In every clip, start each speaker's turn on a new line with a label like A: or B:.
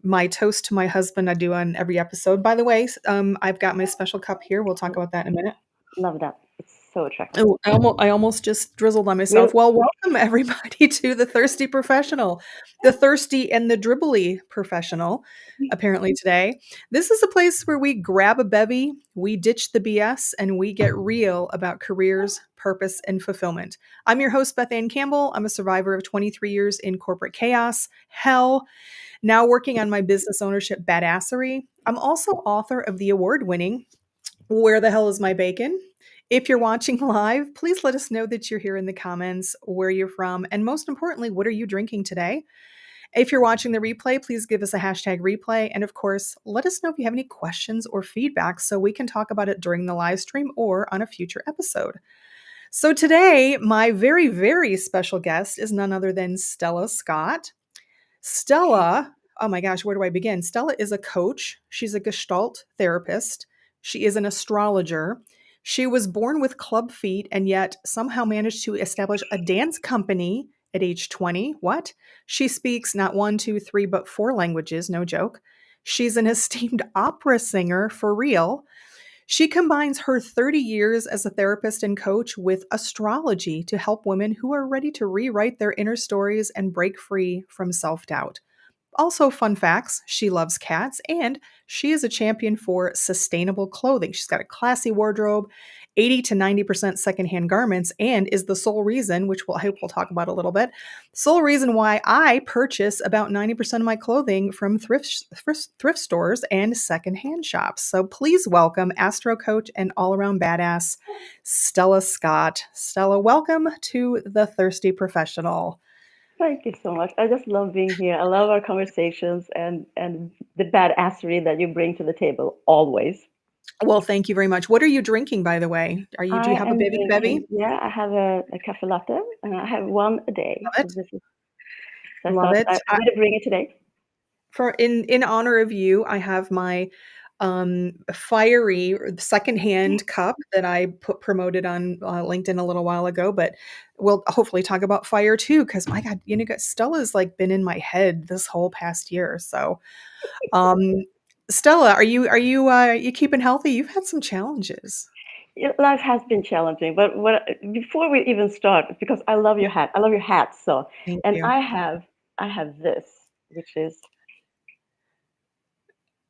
A: my toast to my husband I do on every episode. By the way, I've got my special cup here. We'll talk about that in a minute.
B: Love that. It's so attractive.
A: Oh, I almost just drizzled on
B: We'll,
A: myself. Well, welcome everybody to the Thirsty Professional, the thirsty and the dribbly professional, apparently today. This is a place where we grab a bevy, we ditch the BS, and we get real about careers, purpose, and fulfillment. I'm your host, Beth Ann Campbell. I'm a survivor of 23 years in corporate chaos, hell, now working on my business ownership badassery. I'm also author of the award-winning Where the Hell is My Bacon? If you're watching live, please let us know that you're here in the comments, where you're from, and most importantly, what are you drinking today? If you're watching the replay, please give us a hashtag replay. And of course, let us know if you have any questions or feedback so we can talk about it during the live stream or on a future episode. So today, my very, very special guest is none other than Stella Scott. Stella, oh my gosh, where do I begin? Stella is a coach. She's a Gestalt therapist. She is an astrologer. She was born with club feet and yet somehow managed to establish a dance company at age 20. What? She speaks not one, two, three, but four languages, no joke. She's an esteemed opera singer for real. She combines her 30 years as a therapist and coach with astrology to help women who are ready to rewrite their inner stories and break free from self doubt. Also, fun facts, she loves cats and she is a champion for sustainable clothing. She's got a classy wardrobe, 80 to 90% secondhand garments, and is the sole reason, which I hope we'll talk about a little bit, sole reason why I purchase about 90% of my clothing from thrift stores and secondhand shops. So please welcome AstroCoach and all-around badass Stella Scott. Stella, welcome to the Thirsty Professional.
B: Thank you so much. I just love being here. I love our conversations and the badassery that you bring to the table always.
A: Well, thank you very much. What are you drinking, by the way? Do
B: I
A: you have a
B: am
A: bevy?
B: drinking, yeah, I have a cafe latte and I have one a day.
A: Love
B: So
A: it.
B: this is, so I
A: Love
B: thought
A: it.
B: I had to bring it today.
A: For in honor of you, I have my fiery secondhand cup that I promoted on LinkedIn a little while ago, but we'll hopefully talk about fire too, because my God, Stella's like been in my head this whole past year. So, um, Stella, are you keeping healthy? You've had some challenges.
B: Life has been challenging, but before we even start, because I love your hat. I love your hat. So,
A: Thank
B: and
A: you.
B: I have this, which is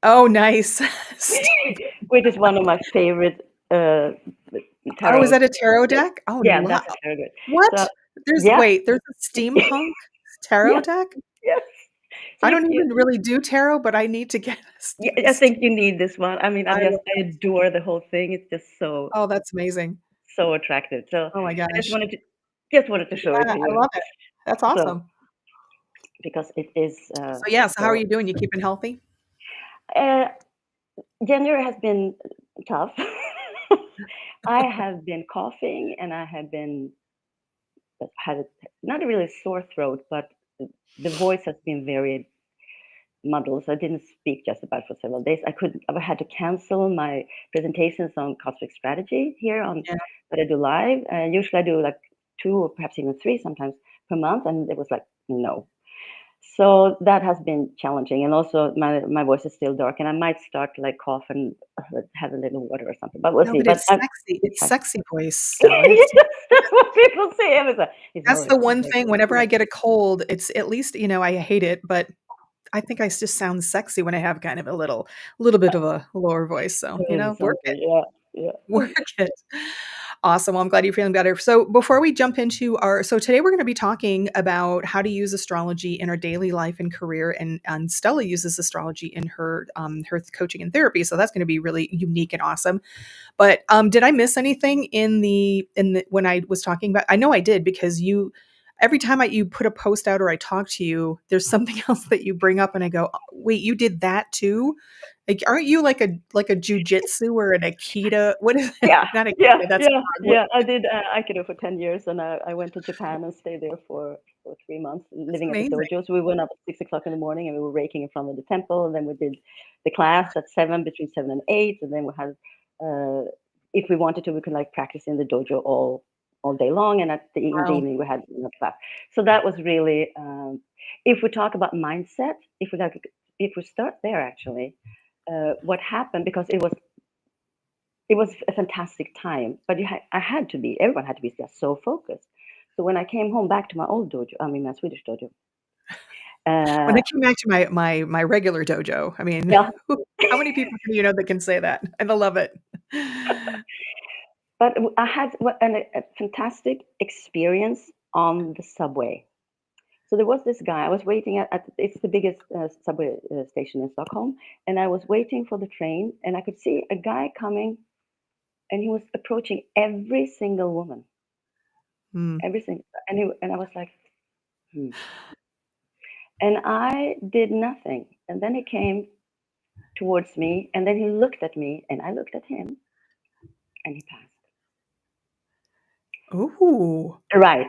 A: Oh, nice.
B: which is one of my favorite
A: Oh, is
B: tarot.
A: that a tarot deck? Oh,
B: Yeah,
A: wow.
B: that's a tarot deck. So
A: What?
B: yeah,
A: There's a steampunk tarot
B: yes,
A: deck?
B: yes. So
A: I don't even really do tarot, but I need to get a
B: I think you need this one. I mean,
A: I love
B: I adore the whole thing. It's just
A: Oh, that's amazing.
B: so attractive. So
A: Oh my
B: I
A: gosh.
B: just wanted to show it
A: Yeah,
B: to
A: I
B: you.
A: love it. That's
B: So
A: awesome.
B: because it is
A: So, yeah, so how are
B: so
A: you doing? You keeping healthy?
B: uh, January has been tough. I have been coughing and I have been had not a really sore throat, but the voice has been very muddled. So I didn't speak just about for several days. I had to cancel my presentations on cosmic strategy here on
A: Yeah.
B: that I do live. Usually I do like 2 or perhaps even 3 sometimes per month, and it was like no. So that has been challenging, and also my voice is still dark, and I might start to like cough and have a little water or something, but we'll
A: No,
B: see.
A: but
B: But
A: it's
B: I'm
A: sexy. It's
B: fine.
A: sexy voice, Stella.
B: Yes, that's what people say. I was like, it's
A: That's
B: very,
A: the one
B: very
A: thing
B: good.
A: whenever
B: Yeah.
A: I get a cold, it's at least, I hate it, but I think I just sound sexy when I have kind of a little bit of a lower voice. So, work it.
B: Something. Yeah, yeah.
A: Work it. Awesome. Well, I'm glad you're feeling better. So before we jump into so today we're going to be talking about how to use astrology in our daily life and career. And Stella uses astrology in her coaching and therapy. So that's going to be really unique and awesome. But did I miss anything in the when I was talking about? I know I did because every time you put a post out or I talk to you, there's something else that you bring up, and I go, "Oh, wait, you did that too? Like, aren't you like a jujitsu or an Akita? What is it?
B: Yeah,
A: Not
B: yeah,
A: Akita. That's
B: yeah,
A: what,
B: yeah. I did Aikido for 10 years, and I went to Japan and stayed there for 3 months,
A: that's
B: living at the
A: amazing.
B: dojo. So we went up at 6 o'clock in the morning, and we were raking in front of the temple, and then we did the class at 7, between 7 and 8, and then we had, if we wanted to, we could like practice in the dojo all day long, and in the
A: Wow.
B: evening we had class. So that was really, if we talk about mindset, if we like if we start there, actually, what happened, because it was a fantastic time, but everyone had to be just so focused. So when I came home back to my old dojo, I mean my Swedish dojo,
A: When I
B: uh,
A: came back to my regular dojo, I mean,
B: yeah,
A: how many people can you know that can say that? And I love it.
B: but I had a fantastic experience on the subway. So there was this guy. I was waiting at it's the biggest subway station in Stockholm, and I was waiting for the train, and I could see a guy coming, and he was approaching every single woman,
A: Mm.
B: every single, and I was like, hmm. And I did nothing, and then he came towards me, and then he looked at me, and I looked at him, and he passed.
A: Ooh.
B: Right,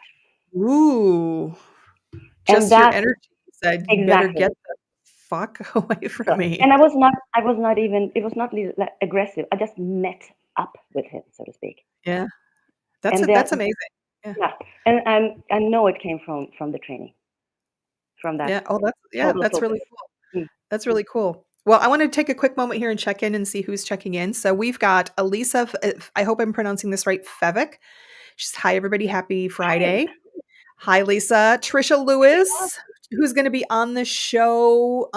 A: Ooh.
B: and
A: Just your
B: that
A: energy said, "You better
B: exactly.
A: get the fuck away
B: So,
A: from
B: and
A: me."
B: I was not even. It was not really, like, aggressive. I just met up with him, so to speak,
A: Yeah.
B: and then
A: That's amazing. Yeah.
B: yeah, and I know it came from the training, from that
A: Yeah. Oh,
B: total
A: that's
B: focus.
A: really cool.
B: Mm.
A: That's really cool. Well, I wanna take a quick moment here and check in and see who's checking in. So we've got Elisa, I hope I'm pronouncing this right, Fevic. She's, "Hi, everybody. Happy
B: Hi.
A: Friday." Hi, Lisa. Trisha Lewis, who's gonna be on the show,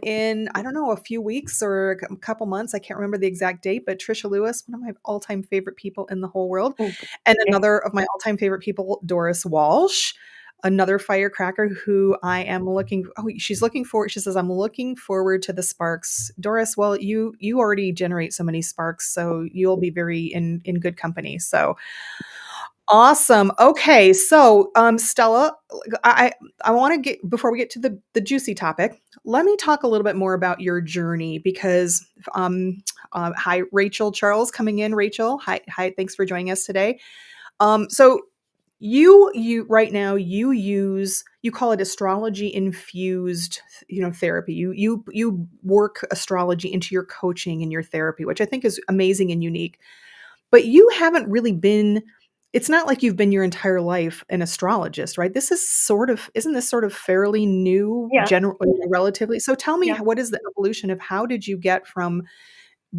A: in, I don't know, a few weeks or a couple months. I can't remember the exact date, but Trisha Lewis, one of my all-time favorite people in the whole world.
B: Mm.
A: And
B: Yes.
A: another of my all-time favorite people, Doris Walsh, another firecracker who I am she's looking forward. She says, "I'm looking forward to the sparks." Doris, well, you already generate so many sparks, so you'll be very in good company. So awesome. Okay, so Stella, I want to get before we get to the juicy topic. Let me talk a little bit more about your journey because hi Rachel Charles coming in. Rachel, hi, thanks for joining us today. So you right now you call it astrology infused, therapy. You work astrology into your coaching and your therapy, which I think is amazing and unique. But you haven't really been, it's not like you've been your entire life an astrologist, right? This is sort of, isn't this sort of fairly new,
B: Yeah.
A: generally, relatively? So tell me,
B: Yeah.
A: what is the evolution of how did you get from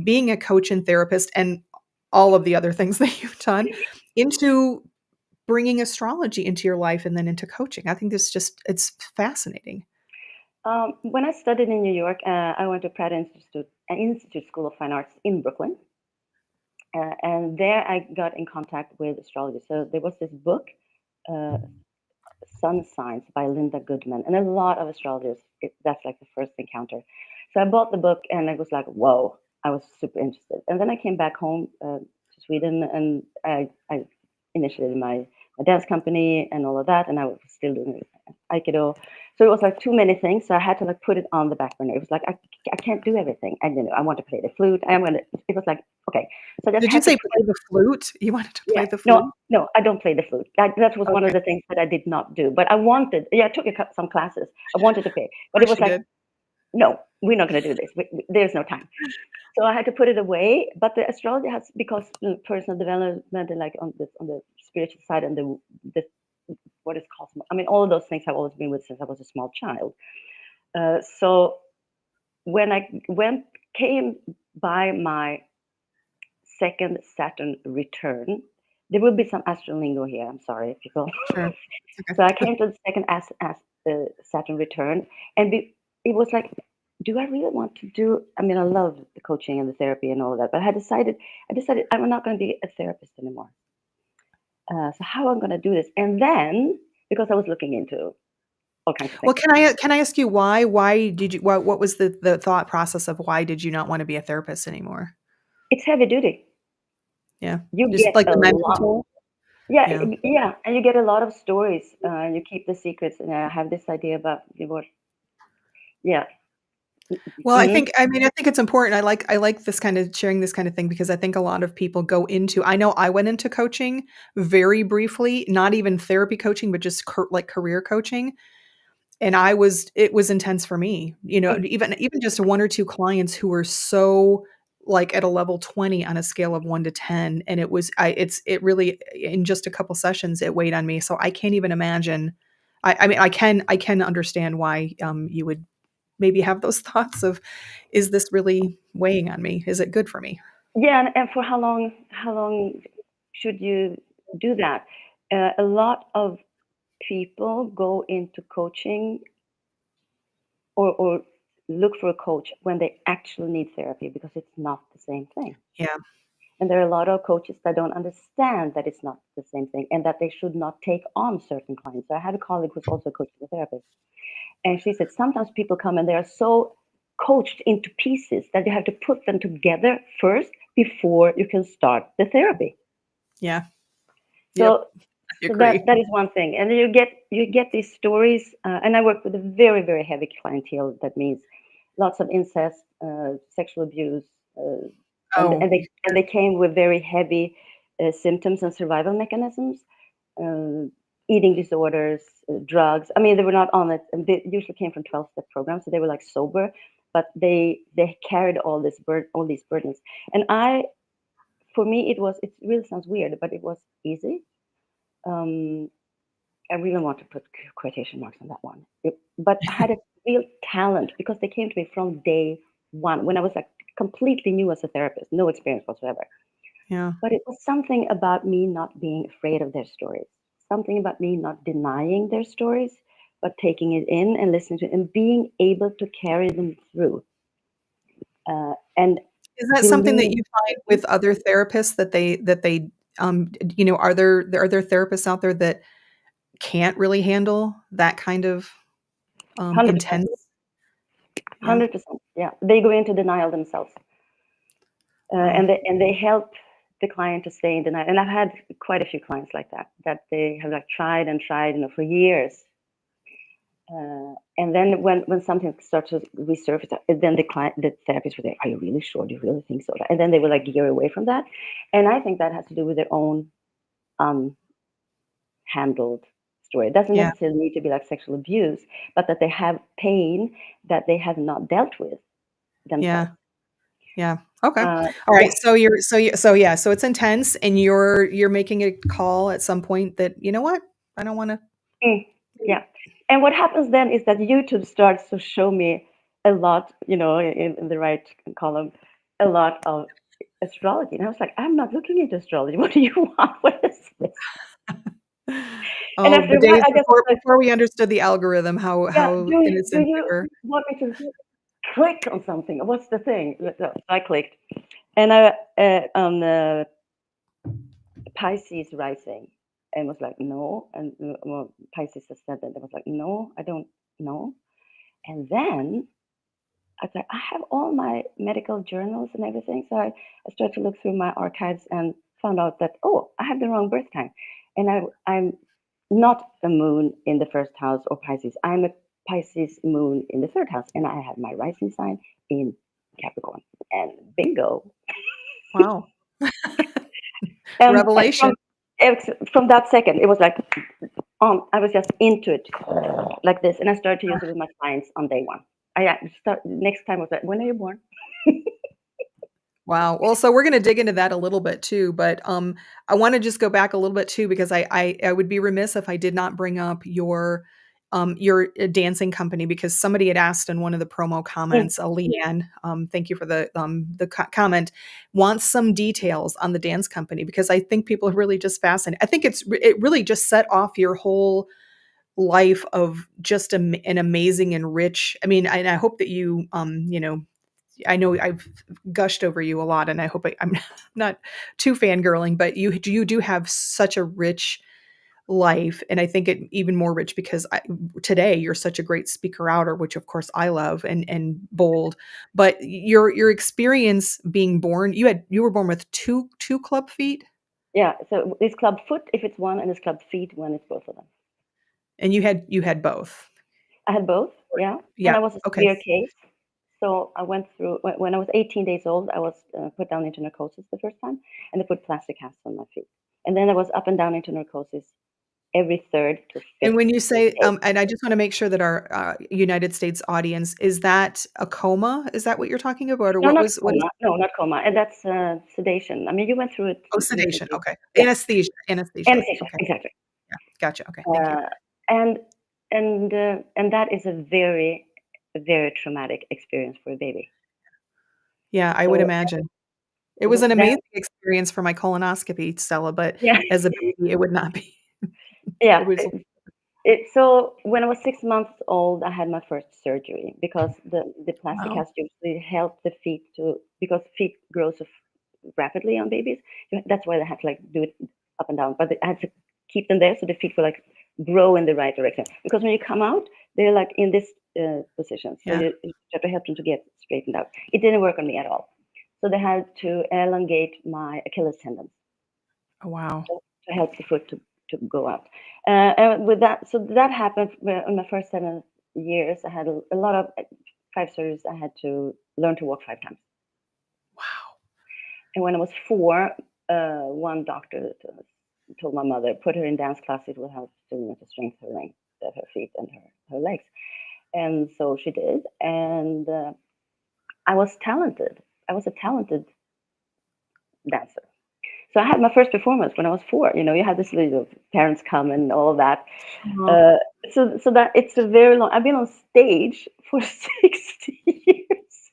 A: being a coach and therapist and all of the other things that you've done into bringing astrology into your life and then into coaching? I think it's fascinating.
B: When I studied in New York, I went to Pratt Institute, an Institute School of Fine Arts in Brooklyn, and there I got in contact with astrology. So there was this book, uh, Sun Signs by Linda Goodman, and a lot of astrologers. That's like the first encounter. So I bought the book, and I was like, "Whoa!" I was super interested. And then I came back home to Sweden, and I initiated my dance company and all of that, and I was still doing Aikido. So it was like too many things. So I had to like put it on the back burner. It was like I can't do everything. And I want to play the flute. I'm gonna. It was like okay. So I just
A: Did you
B: had to
A: say
B: put
A: play the flute? You wanted to
B: yeah.
A: play the
B: No,
A: flute?
B: no, I don't play the flute. That was one of
A: Okay.
B: the things that I did not do. But I wanted, yeah, I took some classes. I wanted to play,
A: Of
B: but it
A: course
B: was
A: you
B: like,
A: did.
B: no, we're not going to do this. There's no time. So I had to put it away. But the astrology has, because personal development and like on the spiritual side and the what is cosmos. I mean, all of those things I've always been with since I was a small child. So when I came by my second Saturn return, there will be some astrolingo here. I'm sorry, people.
A: Sure. It's okay.
B: So I came to the second as Saturn return, and it was like, do I really want to do? I mean, I love the coaching and the therapy and all of that, but I decided I'm not going to be a therapist anymore. So how I'm going to do this? And then because I was looking into all kinds of
A: Well,
B: things,
A: can I ask you why? Why did you what was the thought process of why did you not wanna be a therapist anymore?
B: it's heavy duty.
A: Yeah.
B: You
A: Just
B: get
A: like
B: a
A: the mental
B: lot.
A: toll?
B: Yeah,
A: Yeah.
B: yeah, and you get a lot of stories. You keep the secrets, and I have this idea about what. Yeah.
A: Well,
B: Hmm.
A: I think it's important. I like this kind of sharing this kind of thing because I think a lot of people go into, I know I went into coaching very briefly, not even therapy coaching, but just like career coaching. And it was intense for me. Even just one or two clients who were so like at a level 20 on a scale of 1 to 10, and it really, in just a couple sessions it weighed on me. So I can't even imagine. I mean, I can understand why you would maybe have those thoughts of, is this really weighing on me? Is it good for me?
B: Yeah, and for how long should you do that? A lot of people go into coaching or look for a coach when they actually need therapy because it's not the same thing.
A: Yeah.
B: And there are a lot of coaches that don't understand that it's not the same thing and that they should not take on certain clients. So I had a colleague who's also a coach and a therapist, and she said sometimes people come and they are so coached into pieces that you have to put them together first before you can start the therapy.
A: Yeah. Yep.
B: So,
A: I
B: so that
A: agree.
B: that is one thing, and then you get these stories. And I work with a very very heavy clientele. That means lots of incest, sexual abuse,
A: Oh,
B: and they came with very heavy symptoms and survival mechanisms, uh, eating disorders, drugs. I mean, they were not on it, and they usually came from 12-step programs, so they were like sober, but they carried all these burdens. And for me, it really sounds weird, but it was easy. Um, I really want to put quotation marks on that one. But I had a real talent because they came to me from day one when I was like completely new as a therapist, no experience whatsoever.
A: yeah.
B: But it was something about me not being afraid of their stories, something about me not denying their stories, but taking it in and listening to it and being able to carry them through. And
A: Is that something that
B: believe.
A: you find with other therapists are there therapists out there that can't really handle that kind of,
B: 100%,
A: intense? Yeah.
B: 100%. Yeah, they go into denial themselves,
A: Wow.
B: and they help the client to stay in denial. And I've had quite a few clients like that they have like tried and tried, for years. And then when something starts to resurface, then the therapist would say, "Are you really sure? Do you really think so?" And then they will like gear away from that. And I think that has to do with their own handled story. It doesn't
A: Yeah.
B: necessarily need to be like sexual abuse, but that they have pain that they have not dealt with themselves.
A: Yeah. Yeah. Okay. All
B: Yeah.
A: right. So it's intense and you're making a call at some point that, you know what? I don't wanna.
B: Mm, yeah. And what happens then is that YouTube starts to show me a lot, in the right column, a lot of astrology. And I was like, I'm not looking into astrology. What do you want? What is this? And
A: Oh,
B: after
A: the
B: a while,
A: days
B: I just was like,
A: before we understood the algorithm,
B: yeah,
A: how
B: do
A: innocent we
B: you
A: were.
B: want me to click on something? What's the thing? So I clicked. And I on the Pisces rising and was like, no. And well, Pisces has said that. I was like, no, I don't know. And then I was like, I have all my medical journals and everything. So I started to look through my archives and found out that, oh, I have the wrong birth time. And I'm not a moon in the first house or Pisces. I'm a Pisces moon in the third house. And I have my rising sign in Capricorn. And bingo.
A: Wow.
B: And
A: Revelation.
B: from that second, it was like, I was just into it like this. And I started to use it with my clients on day one. Next time was like, when are you born?
A: Wow. Well, so we're gonna dig into that a little bit too, but, I wanna just go back a little bit too because I would be remiss if I did not bring up your, dancing company because somebody had asked in one of the promo
B: Mm,
A: comments, Leanne, thank you for the comment, wants some details on the dance company because I think people are really just fascinated. I think it really just set off your whole life of just an amazing and rich. I mean, and I hope that I know I've gushed over you a lot, and I hope I'm not too fangirling, but you do have such a rich life, and I think it even more rich because today you're such a great speaker outer, which of course I love and bold. But your experience being born, you were born with two club feet,
B: yeah. So it's club foot if it's one, and it's club feet when it's both of them.
A: and you had both.
B: I had both, yeah.
A: Yeah.
B: And I was a
A: Okay.
B: severe case. So I went through, when I was 18 days old, I was put down into narcosis the first time, and they put plastic casts on my feet. And then I was up and down into narcosis every third to
A: And
B: fifth
A: when you say,
B: day.
A: and I just want to make sure that our United States audience, is that a coma? Is that what you're talking about, or
B: No, not
A: what is?
B: coma. No, not coma. And that's sedation. I mean, you went through it
A: Oh, sedation.
B: recently.
A: Okay.
B: Yeah,
A: Anesthesia.
B: anesthesia,
A: Okay.
B: exactly.
A: Yeah. Gotcha. Okay. Thank you.
B: Uh, and and that is a very, a very traumatic experience for a baby.
A: Yeah, I would
B: So
A: imagine. It was an
B: that
A: amazing experience for my colonoscopy, Stella, but
B: yeah,
A: as a baby, it would not be. It
B: yeah.
A: was
B: So when I was 6 months old, I had my first surgery because the plastic
A: wow.
B: has to actually help the feet to because feet grow so rapidly on babies. That's why they had to like do it up and down, but I had to keep them there so the feet will like grow in the right direction. Because when you come out, they're like in this position, so
A: Yeah.
B: you have to help them to get straightened out. It didn't work on me at all, so they had to elongate my Achilles tendon
A: Oh, wow.
B: to help the foot to go up. And with that, so that happened in my first 7 years. I had a lot of 5 surgeries. I had to learn to walk 5 times.
A: Wow.
B: And when I was 4, one doctor told my mother, put her in dance class. It will help to strengthen her length, her feet and her legs. And so she did. And I was talented. I was a talented dancer. So I had my first performance when I was 4. You know, you have this little parents come and all of that.
A: Uh-huh.
B: Uh, so that it's a very long. I've been on stage for 60 years.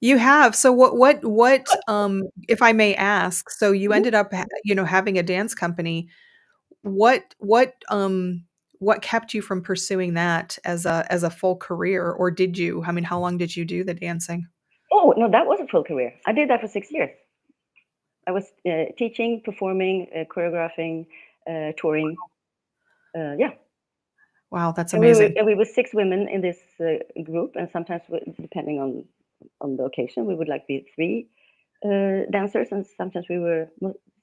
A: You have. So if I may ask, so you ended up, having a dance company. What kept you from pursuing that as a full career, or did you? I mean, how long did you do the dancing?
B: Oh no, that was a full career. I did that for 6 years. I was teaching, performing, choreographing, touring. Yeah,
A: Wow, that's
B: and we were
A: amazing.
B: and we were 6 women in this group, and sometimes depending on the occasion, we would like be 3 dancers, and sometimes we were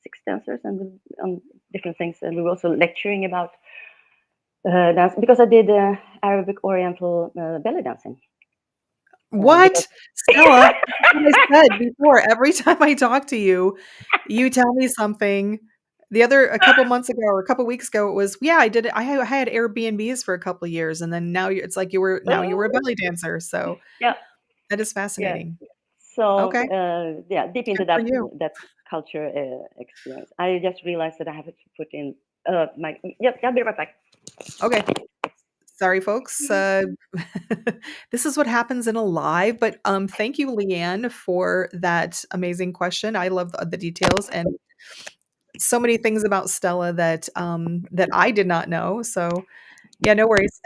B: 6 dancers, and on different things. And we were also lecturing about dance because I did Arabic Oriental belly dancing. Because
A: What? Stella, that's what I said before. Every time I talk to you, you tell me something. A couple months ago or a couple weeks ago, it was, "Yeah, I did it. I had Airbnbs for a couple of years," and then it's like you were a belly dancer, so
B: yeah,
A: that is
B: yeah.
A: fascinating.
B: So
A: Okay,
B: yeah, deep into
A: good for you.
B: that culture experience, I just realized that I have to put in my. Yep, I'll be right back.
A: Okay. Sorry, folks. This is what happens in a live, but, thank you, Leanne, for that amazing question. I love the details and so many things about Stella that I did not know, so yeah, no worries.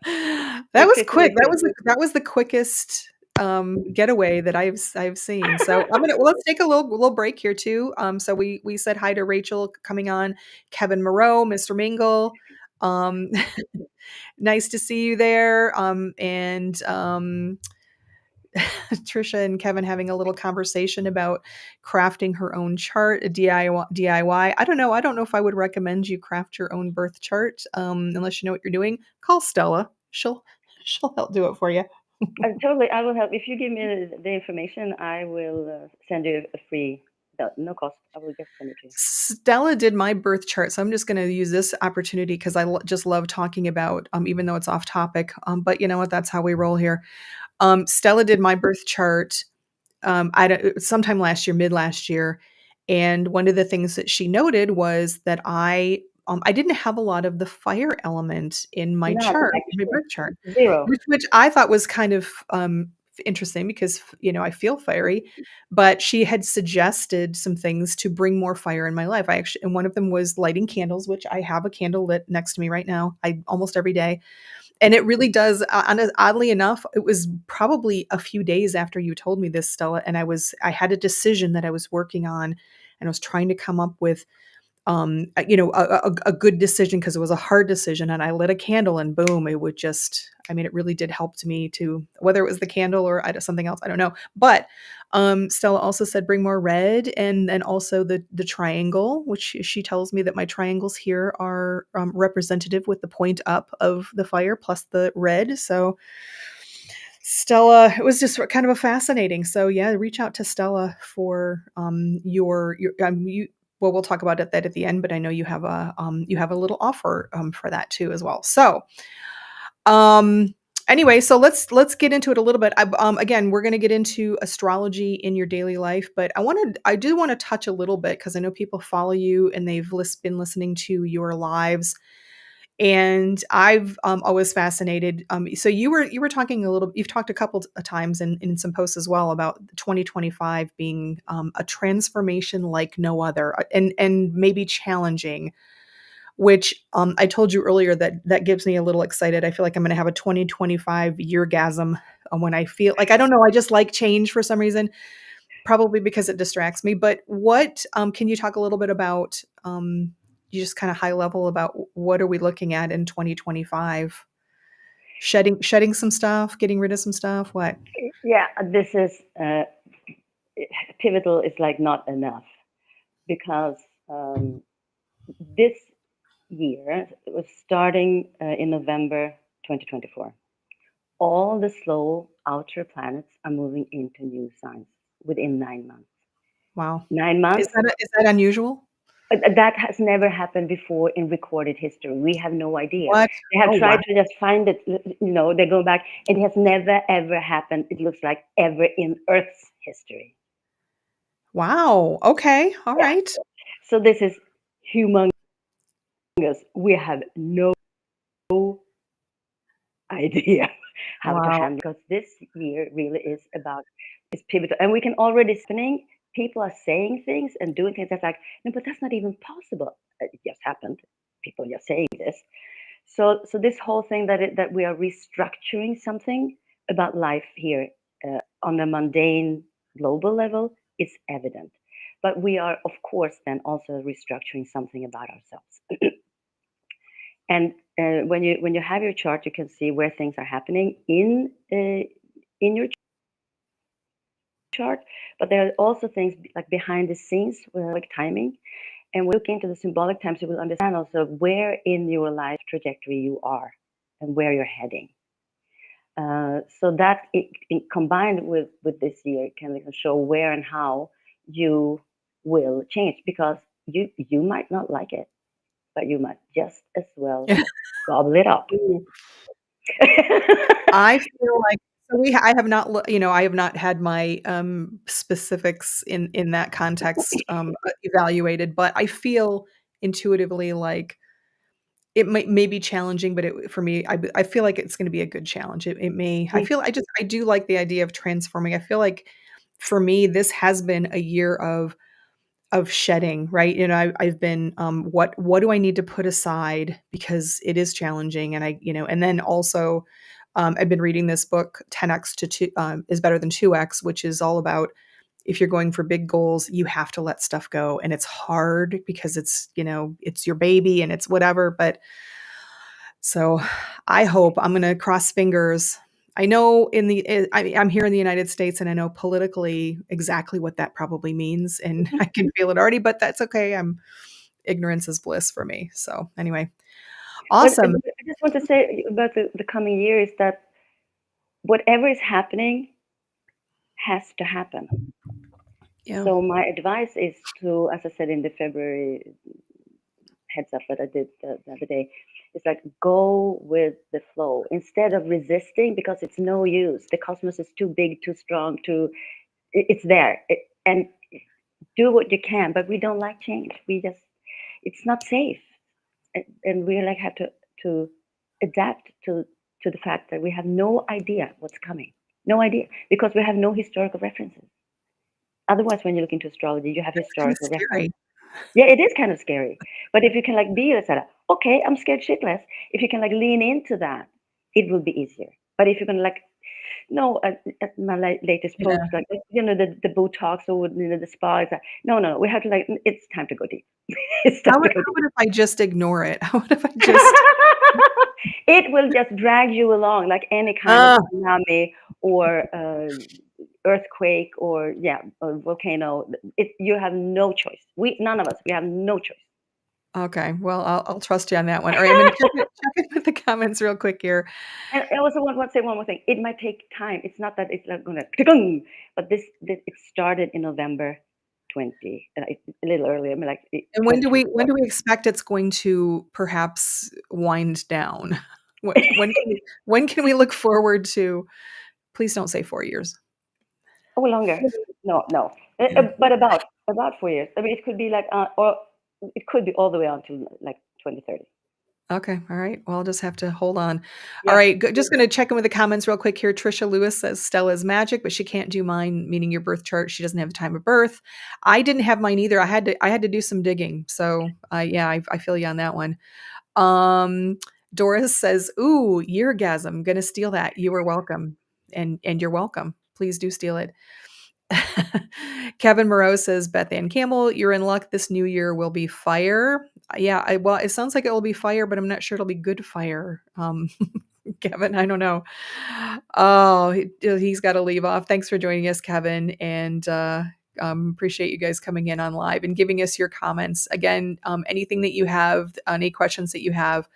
A: That
B: You're
A: was
B: Christian
A: quick.
B: too.
A: That was the quickest, getaway that I've seen. So let's take a little break here too. So we said hi to Rachel coming on, Kevin Moreau, Mr. Mingle. Um, nice to see you there. Trisha and Kevin having a little conversation about crafting her own chart, a DIY. I don't know. I don't know if I would recommend you craft your own birth chart, unless you know what you're doing. Call Stella. She'll help do it for you.
B: Totally, I will help. If you give me the information, I will send you a free, no cost. I will just send it to you.
A: Stella did my birth chart, so I'm just going to use this opportunity because just love talking about, even though it's off topic. But you know what? That's how we roll here. Stella did my birth chart sometime last year, mid last year, and one of the things that she noted was that I didn't have a lot of the fire element in my
B: None,
A: chart, my
B: actually,
A: birth chart,
B: zero.
A: which I thought was kind of interesting because I feel fiery, but she had suggested some things to bring more fire in my life. And one of them was lighting candles, which I have a candle lit next to me right now. I almost every day, and it really does, oddly enough, it was probably a few days after you told me this, Stella, and I had a decision that I was working on, and I was trying to come up with, a good decision because it was a hard decision, and I lit a candle, and boom, it would just, I mean, it really did help to me to, whether it was the candle or something else, I don't know. But Stella also said bring more red, and then also the triangle, which she tells me that my triangles here are representative with the point up of the fire plus the red. So Stella, it was just kind of a fascinating. So yeah, reach out to Stella for your you. Well, we'll talk about that at the end, but I know you have a little offer for that too as well. So um anyway, so let's get into it a little bit. Again, we're going to get into astrology in your daily life, but I do want to touch a little bit because I know people follow you and they've been listening to your lives, And I've always fascinated. So you were talking a little. You've talked a couple of times in some posts as well about 2025 being a transformation like no other, and maybe challenging. Which I told you earlier that gives me a little excited. I feel like I'm going to have a 2025 yeargasm when I feel like I don't know. I just like change for some reason, probably because it distracts me. But what can you talk a little bit about? You just kind of high level about what are we looking at in 2025? Shedding some stuff, getting rid of some stuff. What?
B: Yeah, this is pivotal is like not enough because this year was starting in November 2024. All the slow outer planets are moving into new signs within 9 months.
A: Wow.
B: 9 months.
A: Is that unusual?
B: That has never happened before in recorded history. We have no idea.
A: What?
B: They have
A: Oh wow.
B: tried to just find it, they go back. It has never, ever happened, it looks like, ever in Earth's history.
A: Wow. Okay. All
B: Yeah.
A: right.
B: So this is humongous. We have no idea how to
A: Wow.
B: handle because this year really is about it's pivotal and we can already spinning people are saying things and doing things that's like no but that's not even possible. It just happened. People are just saying this. So this whole thing that we are restructuring something about life here on a mundane global level is evident, but we are of course then also restructuring something about ourselves. And when you have your chart, you can see where things are happening in your chart. But there are also things like behind the scenes, like timing. And we look into the symbolic times, you will understand also where in your life trajectory you are and where you're heading. So that combined with this year can show where and how you will change because you might not like it, but you might just as well gobble it up.
A: Ooh. I feel like I have not I have not had my, specifics in that context, evaluated, but I feel intuitively like it may be challenging, but it for me, I feel like it's gonna be a good challenge. It may I do like the idea of transforming. I feel like for me, this has been a year of shedding, right? I've been, what do I need to put aside because it is challenging, and and then also, I've been reading this book, 10x to 2 is better than 2x, which is all about if you're going for big goals, you have to let stuff go, and it's hard because it's your baby and it's whatever, but so I hope I'm going to cross fingers. I know I'm here in the United States and I know politically exactly what that probably means and I can feel it already, but that's okay. Ignorance is bliss for me. So anyway,
B: But
A: awesome.
B: I just want to say about the coming year is that whatever is happening has to happen.
A: Yeah.
B: So my advice is to, as I said in the February heads up that I did the other day, it's like go with the flow instead of resisting because it's no use. The cosmos is too big, too strong, it's there. And do what you can, but we don't like change. It's not safe. And we like have to adapt to the fact that we have no idea what's coming. No idea. Because we have no historical references. Otherwise, when you look into astrology, you have
A: That's kind of
B: historical reference.
A: scary.
B: Yeah, it is kind of scary. But if you can like be like, okay, I'm scared shitless. If you can like lean into that, it will be easier. But if you can like, no, at my latest post,
A: Yeah.
B: like the Botox or the spa, is like, no, we have to like, it's time to go deep. It's time to go
A: How
B: deep.
A: would if I just ignore it? How would if I just
B: It will just drag you along like any kind of
A: uh,
B: tsunami or earthquake or or volcano. You have no choice. None of us. We have no choice.
A: okay. Well, I'll trust you on that one. All right, I'm gonna check in with the comments real quick here.
B: And I also want to say one more thing. It might take time. It's not that it's not gonna, but this it started in November 20, a little earlier. I mean, like
A: And when
B: 2024.
A: do we expect it's going to perhaps wind down? When can we look forward to please don't say 4 years.
B: Oh, longer. No.
A: Yeah.
B: But about 4 years. I mean, it could be like, or it could be all the way on to like 2030.
A: Okay. All right. Well, I'll just have to hold on. All
B: Yeah.
A: right. Just going to check in with the comments real quick here. Trisha Lewis says Stella's magic, but she can't do mine, meaning your birth chart. She doesn't have the time of birth. I didn't have mine either. I had to do some digging. So, yeah, I feel you on that one. Um, Doris says, "Ooh, yeargasm. Gonna steal that. You are welcome, and you're welcome. Please do steal it." Kevin Moreau says, Beth Ann Campbell, you're in luck. This new year will be fire. Yeah, well, it sounds like it will be fire, but I'm not sure it'll be good fire. Kevin, I don't know. Oh, he's got to leave off. Thanks for joining us, Kevin. And appreciate you guys coming in on live and giving us your comments. Again, anything that you have, any questions that you have,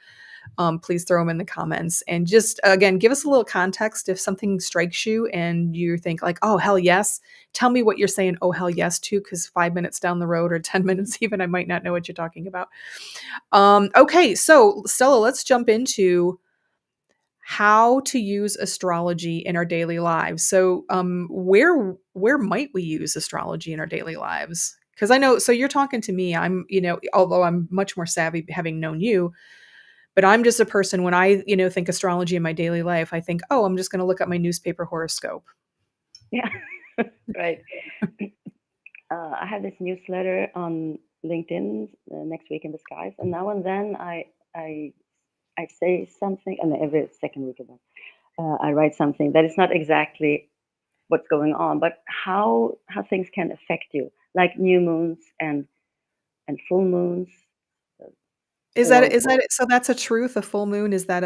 A: please throw them in the comments. And just, again, give us a little context. If something strikes you and you think like, oh, hell yes, tell me what you're saying, oh, hell yes, to, because 5 minutes down the road or 10 minutes even, I might not know what you're talking about. Okay, so Stella, let's jump into how to use astrology in our daily lives. So, where might we use astrology in our daily lives? Because I know, so you're talking to me. Although I'm much more savvy having known you, but I'm just a person when I, think astrology in my daily life, I think, oh, I'm just going to look at my newspaper horoscope.
B: Yeah. Right. I have this newsletter on LinkedIn, next week in the skies, and now and then I I say something, and every second week of that, I write something that is not exactly what's going on, but how things can affect you, like new moons and full moons, uh,
A: Is that
B: or
A: is that so that's a truth, a full moon? Is that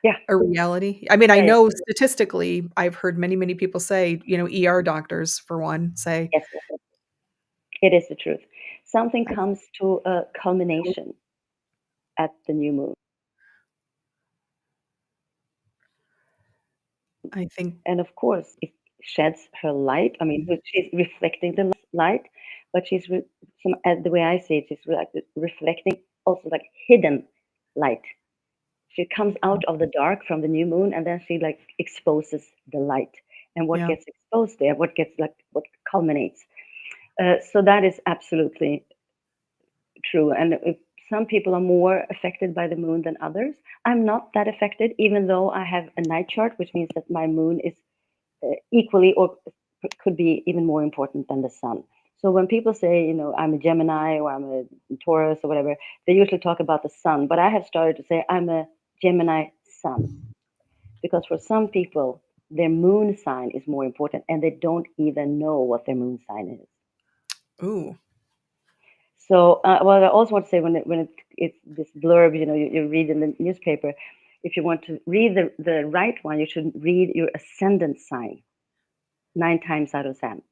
B: yeah,
A: a reality? I mean, I
B: yeah,
A: know statistically, I've heard many, many people say, ER doctors for one say,
B: yes, yes, yes, it is the truth. Something comes to a culmination at the new moon,
A: I think,
B: and of course, it sheds her light. I mean, she's reflecting the light, but the way I see it, she's like reflecting also like hidden light. She comes out of the dark from the new moon, and then she like exposes the light. And what
A: yeah.
B: gets exposed there, what gets like what culminates. So that is absolutely true. And if some people are more affected by the moon than others, I'm not that affected, even though I have a night chart, which means that my moon is equally or could be even more important than the sun. So when people say, I'm a Gemini or I'm a Taurus or whatever, they usually talk about the sun. But I have started to say I'm a Gemini sun because for some people, their moon sign is more important and they don't even know what their moon sign is.
A: Ooh,
B: So, well, I also want to say it's this blurb, you read in the newspaper, if you want to read the right one, you should read your ascendant sign. 9 times out of 10,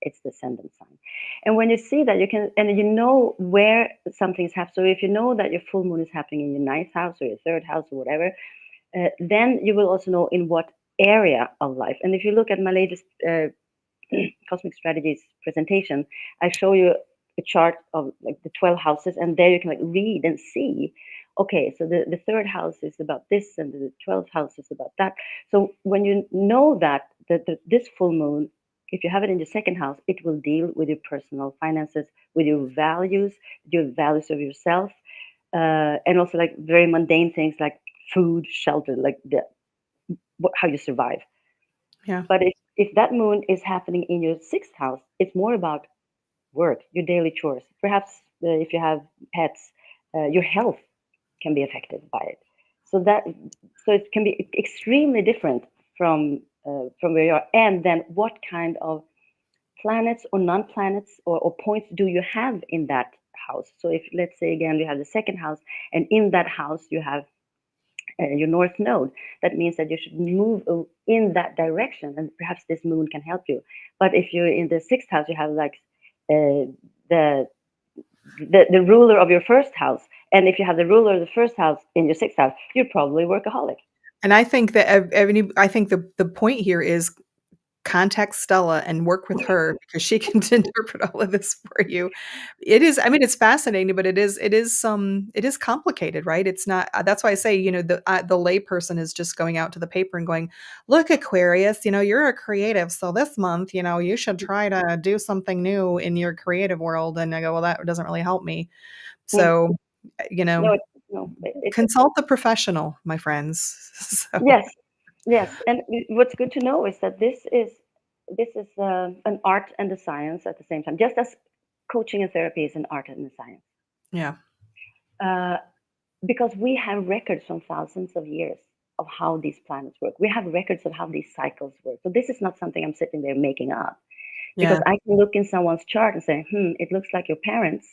B: it's the ascendant sign. And when you see that, and you know where something's happening. So if you know that your full moon is happening in your ninth house or your third house or whatever, then you will also know in what area of life. And if you look at my latest Cosmic Strategies presentation, I show you a chart of like the 12 houses, and there you can like read and see, okay, so the third house is about this, and the 12th house is about that. So when you know that this full moon, if you have it in your second house, it will deal with your personal finances, with your values of yourself, and also like very mundane things like food, shelter, like how you survive.
A: yeah.
B: But if that moon is happening in your sixth house, it's more about work, your daily chores. Perhaps if you have pets, your health can be affected by it. So it can be extremely different from where you are. And then what kind of planets or non-planets or points do you have in that house? So if let's say again you have the second house, and in that house you have your north node, that means that you should move in that direction, and perhaps this moon can help you. But if you're in the sixth house, you have like uh, the, the ruler of your first house, and if you have the ruler of the first house in your sixth house, you're probably workaholic.
A: And I think that I think the point here is contact Stella and work with her because she can interpret all of this for you. It is, I mean, it's fascinating, but it is complicated, right? It's not, that's why I say, the layperson is just going out to the paper and going, look, Aquarius, you're a creative. So this month, you should try to do something new in your creative world. And I go, well, that doesn't really help me.
B: Mm.
A: So,
B: No, No, it
A: Consult the professional, my friends. So,
B: yes, yes, and what's good to know is that this is an art and a science at the same time, just as coaching and therapy is an art and a science.
A: yeah.
B: Uh, because we have records from thousands of years of how these planets work. We have records of how these cycles work. So this is not something I'm sitting there making up. Because
A: Yeah.
B: I can look in someone's chart and say, it looks like your parents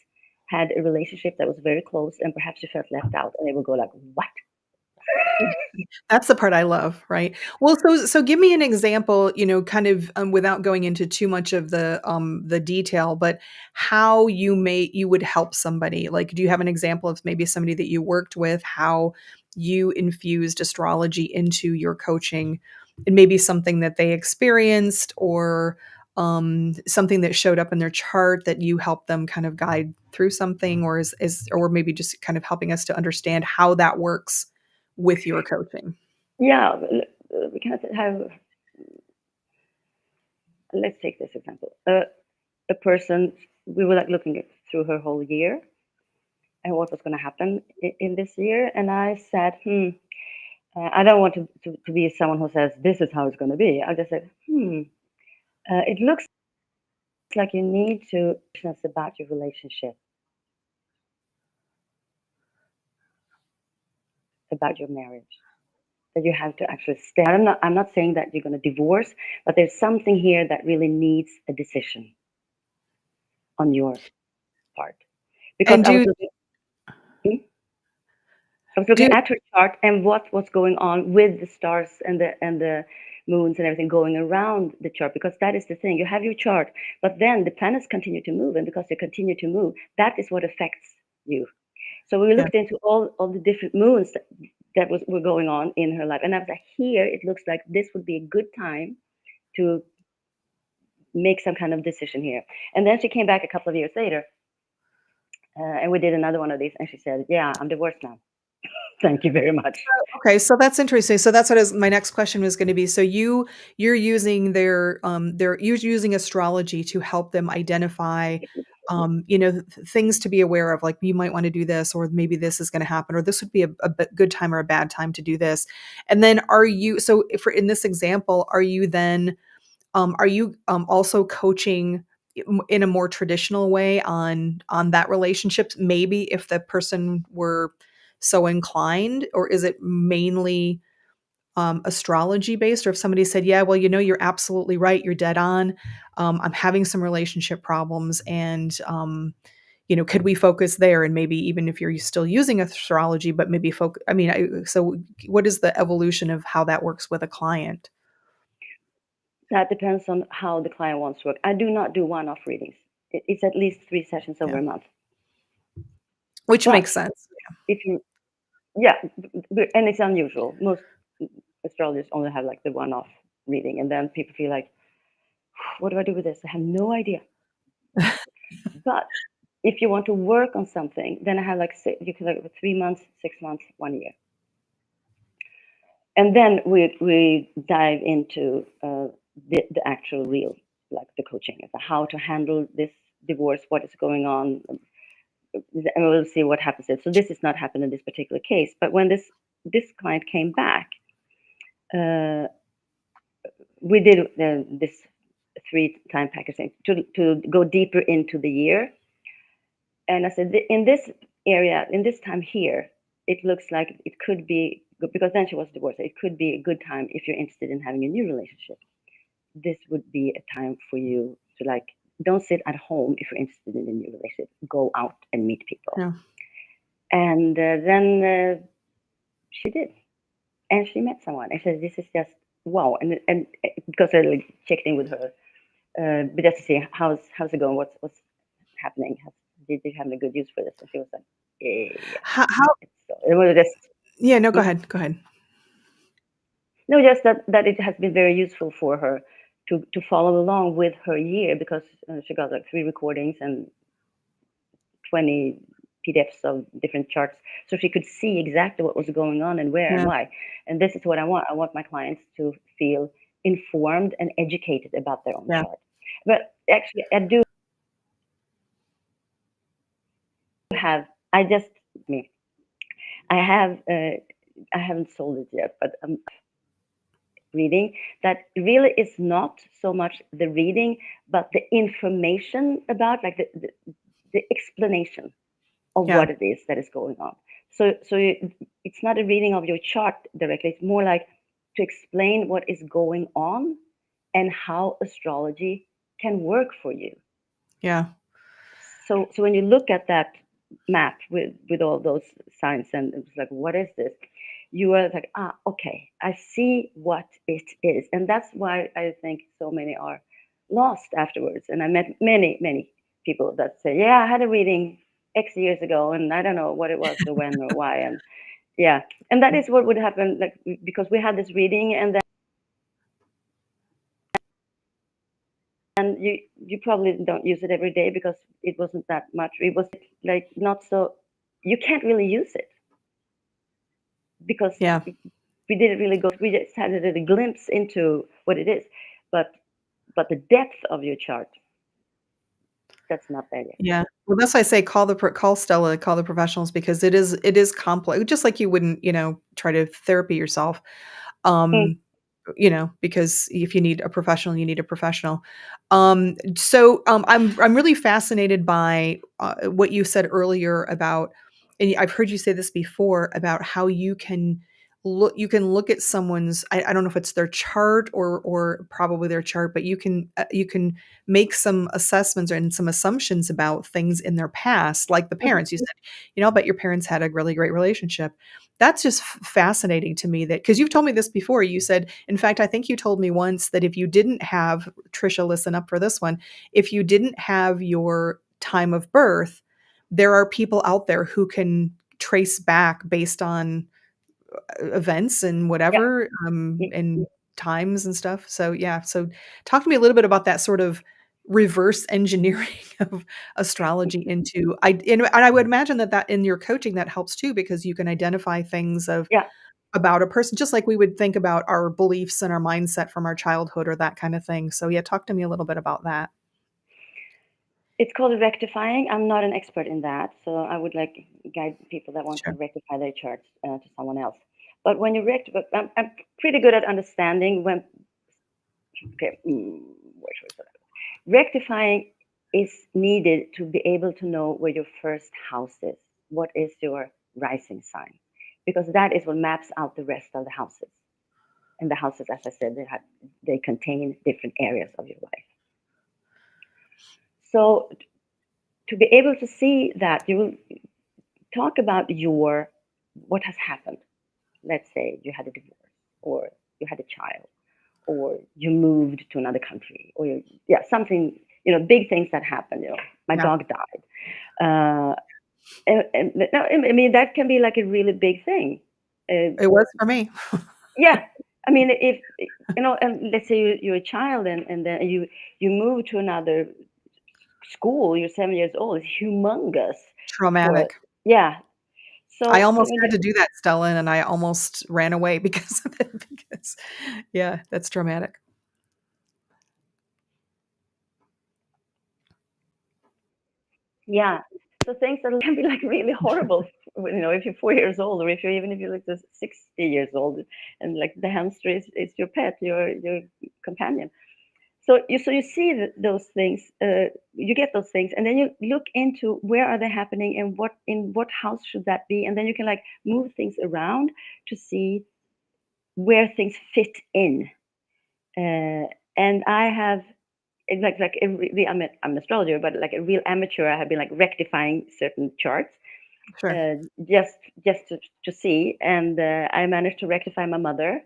B: had a relationship that was very close and perhaps you felt left out. And they will go like, what?
A: That's the part I love, right? Well, so give me an example, kind of without going into too much of the detail, but how you would help somebody. Like, do you have an example of maybe somebody that you worked with, how you infused astrology into your coaching, and maybe something that they experienced or something that showed up in their chart that you helped them kind of guide through something, or is or maybe just kind of helping us to understand how that works with your coaching.
B: Yeah, we can have, let's take this example. A person, we were like looking through her whole year and what was going to happen in this year. And I said, I don't want to be someone who says, this is how it's going to be. I just said, it looks like you need to about your relationship, about your marriage, that you have to actually stay. I'm not saying that you're going to divorce, but there's something here that really needs a decision on your part. Because
A: And
B: I was
A: do
B: looking, hmm? I was
A: do
B: looking at her chart and what was going on with the stars and the moons and everything going around the chart, because that is the thing. You have your chart, but then the planets continue to move, and because they continue to move, that is what affects you. So we
A: yeah.
B: looked into all the different moons that were going on in her life, and I was like, here it looks like this would be a good time to make some kind of decision here. And then she came back a couple of years later, and we did another one of these, and she said, "Yeah, I'm divorced now. Thank you very much."
A: Okay, so that's interesting. So that's what is my next question was gonna be. So you're using you're using astrology to help them identify, things to be aware of, like, you might wanna do this, or maybe this is gonna happen, or this would be a good time or a bad time to do this. And then are you so if for in this example, are you, also coaching in a more traditional way on that relationship? Maybe if the person were so inclined, or is it mainly, astrology based? Or if somebody said, "Yeah, well, you're absolutely right. You're dead on. I'm having some relationship problems, and could we focus there?" And maybe even if you're still using astrology, but maybe focus. I mean, so what is the evolution of how that works with a client?
B: That depends on how the client wants to work. I do not do one-off readings. It's at least 3 sessions over
A: Yeah,
B: a month.
A: which
B: But
A: makes sense.
B: if you, yeah, and it's unusual. Most astrologers only have like the one-off reading, and then people feel like, what do I do with this? I have no idea. But if you want to work on something, then I have like you can like 3 months, 6 months, 1 year, and then we dive into the actual real, like the coaching, how to handle this divorce, what is going on, and we'll see what happens. So this is not happened in this particular case, but when this client came back, uh, we did this 3-time packaging to go deeper into the year. And I said, in this area, in this time here, it looks like it could be, because then she was divorced, it could be a good time if you're interested in having a new relationship. This would be a time for you to, like, don't sit at home if you're interested in a new relationship. Go out and meet people.
A: Yeah.
B: And then she did. And she met someone. I said, this is just wow. And because I like checked in with her, but just to see how's it going, what's happening, did you have a good use for this? And she was like, yeah.
A: How
B: So it was just
A: Yeah, no, go
B: hmm?
A: ahead, go ahead.
B: No, just that it has been very useful for her to follow along with her year, because she got like 3 recordings and 20 PDFs of different charts, so she could see exactly what was going on and where and
A: Yeah,
B: why. And this is what I want. I want my clients to feel informed and educated about their own
A: yeah.
B: chart. But actually, I do have. I just me. I have I haven't sold it yet, but reading that really is not so much the reading, but the information about, like the explanation of
A: Yeah.
B: what it is that is going on. So it's not a reading of your chart directly. It's more like to explain what is going on and how astrology can work for you.
A: Yeah.
B: So when you look at that map with all those signs, and it's like, what is this? You are like, ah, okay, I see what it is, and that's why I think so many are lost afterwards. And I met many people that say, yeah, I had a reading X years ago, and I don't know what it was or when or why, and yeah, and that is what would happen, like, because we had this reading, and then you probably don't use it every day because it wasn't that much. It was like not so, you can't really use it because
A: Yeah.
B: we didn't really go. We just had a little glimpse into what it is, but the depth of your chart, that's not there yet.
A: Yeah. Well, that's why I say call Stella, call the professionals because it is complex, just like you wouldn't, try to therapy yourself.
B: Mm,
A: Um, because if you need a professional, you need a professional. So I'm really fascinated by what you said earlier about, and I've heard you say this before about how you can look at someone's, I don't know if it's their chart or probably their chart, but you can make some assessments and some assumptions about things in their past, like the
B: mhm.
A: parents. You said, I bet your parents had a really great relationship. That's just fascinating to me, that because you've told me this before. You said, in fact, I think you told me once that if you didn't have, Trisha, listen up for this one, if you didn't have your time of birth, there are people out there who can trace back based on events and
B: Yeah.
A: whatever,
B: y-
A: and times and stuff. So yeah, so talk to me a little bit about that sort of reverse engineering of astrology into, and I would imagine that in your coaching that helps too, because you can identify things
B: Yeah.
A: about a person, just like we would think about our beliefs and our mindset from our childhood or that kind of thing. So yeah, talk to me a little bit about that.
B: It's called rectifying. I'm not an expert in that, so I would like guide people that want to
A: Sure.
B: rectify their charts to someone else. But when you rectify, I'm pretty good at understanding when. Okay, where should I start? Rectifying is needed to be able to know where your first house is. What is your rising sign? Because that is what maps out the rest of the houses. And the houses, as I said, they contain different areas of your life. So to be able to see that, you will talk about your what has happened. Let's say you had a divorce, or you had a child, or you moved to another country, or yeah, something, big things that happen. My
A: Yeah,
B: dog died. Uh, and no, I mean, that can be like a really big thing. Uh,
A: it was for me.
B: yeah, I mean, if and let's say you're a child, and then you move to another school. You're 7 years old. It's humongous for,
A: Traumatic.
B: yeah.
A: I
B: So
A: almost
B: when
A: had to do that, Stella, and I almost ran away because of it, because yeah, that's traumatic.
B: yeah, so things that can be like really horrible. If you're 4 years old, or if you're like 60 years old, and like the hamster is your pet, your companion. So you see those things, you get those things, and then you look into where are they happening, and in what house should that be, and then you can like move things around to see where things fit in. And I have, I'm an astrologer, but like a real amateur, I have been like rectifying certain charts,
A: Sure.
B: uh, just to see, and I managed to rectify my mother.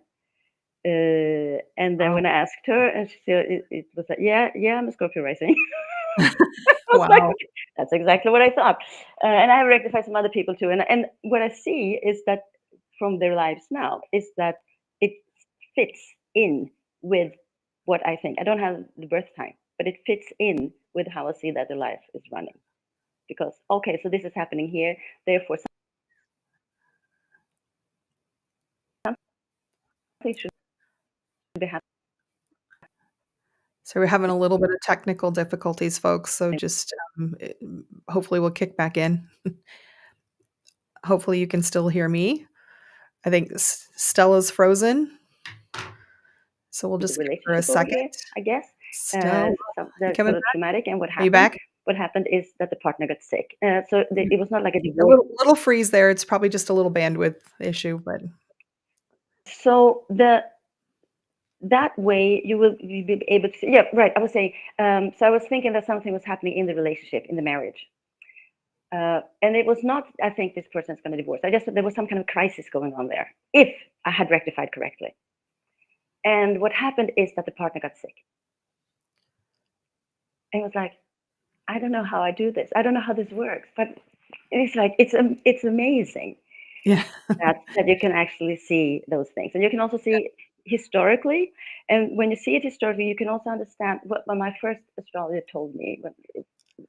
B: And then
A: Wow.
B: when I asked her, and she said it was like, yeah, I'm a Scorpio rising. I was like,
A: Wow.
B: okay, that's exactly what I thought. And I have rectified some other people too. And what I see is that from their lives now is that it fits in with what I think. I don't have the birth time, but it fits in with how I see that their life is running. Because okay, so this is happening here, therefore something should be happening.
A: So we're having a little bit of technical difficulties, folks, so just, hopefully we'll kick back in. Hopefully you can still hear me. I think Stella's frozen. So we'll
B: The
A: just give her a
B: relationship over
A: second.
B: here, I guess.
A: Stella,
B: So
A: you
B: that's
A: coming
B: sort of
A: back?
B: traumatic. And
A: Are you back?
B: what happened is that the partner got sick. It was not like a
A: A
B: divorce.
A: little freeze there. It's probably just a little bandwidth issue, but
B: So that way you will be able to see. Yeah, right. I was saying. So I was thinking that something was happening in the relationship, in the marriage. And it was not, I think this person is going to divorce. I just, there was some kind of crisis going on there, if I had rectified correctly. And what happened is that the partner got sick. And it was like, I don't know how I do this. I don't know how this works. But it's like, it's amazing
A: yeah.
B: that you can actually see those things. And you can also see historically. And when you see it historically, you can also understand what my first astrologer told me,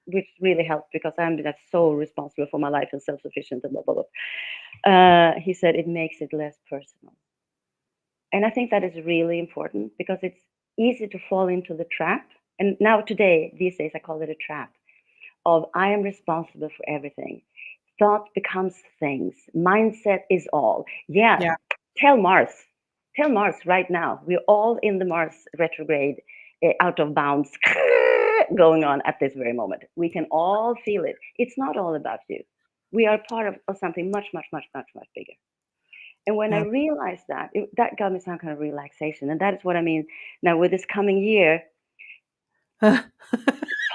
B: which really helped because I'm that's so responsible for my life and self-sufficient and blah, blah, blah. He said it makes it less personal. And I think that is really important because it's easy to fall into the trap. And now today, these days, I call it a trap of I am responsible for everything. Thought becomes things. Mindset is all. Yeah,
A: Yeah.
B: tell Mars. Tell Mars right now. We're all in the Mars retrograde, out of bounds going on at this very moment. We can all feel it. It's not all about you. We are part of something much, much, much, much, much bigger. And when I
A: Yeah.
B: realized that, that got me some kind of relaxation. And that is what I mean now with this coming year,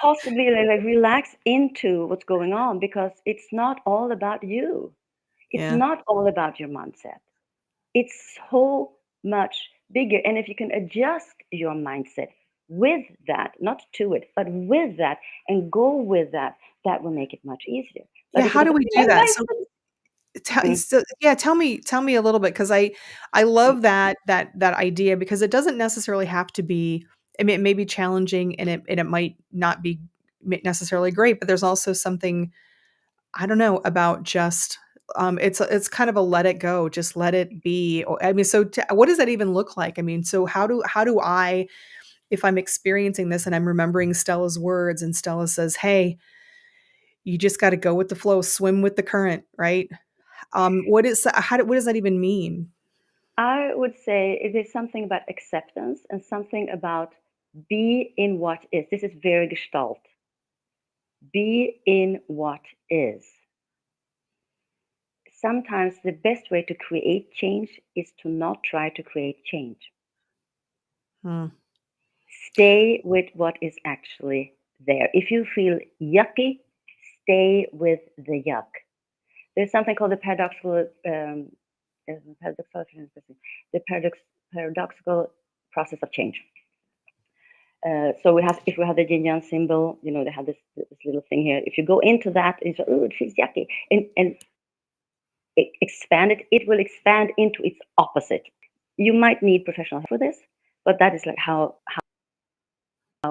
B: possibly like relax into what's going on because it's not all about you. It's
A: yeah.
B: not all about your mindset. It's so much bigger. And if you can adjust your mindset with that, not to it, but with that, and go with that, that will make it much easier. But
A: Yeah.
B: if you
A: How
B: go,
A: do we do that? So
B: mm,
A: yeah, tell me a little bit because I love that idea because it doesn't necessarily have to be. I mean, it may be challenging and it might not be necessarily great, but there's also something I don't know about just it's kind of a let it go, just let it be. I mean, so what does that even look like? I mean, so how do I if I'm experiencing this and I'm remembering Stella's words and Stella says, "Hey, you just got to go with the flow, swim with the current," right? What does that even mean?
B: I would say it is something about acceptance and something about be in what is. This is very Gestalt. Be in what is. Sometimes the best way to create change is to not try to create change.
A: Hmm.
B: Stay with what is actually there. If you feel yucky, stay with the yuck. There's something called the paradoxical process of change. So if we have the yin yang symbol, they have this little thing here. If you go into that, it's it feels yucky, and expand it, it will expand into its opposite. You might need professional help for this, but that is like how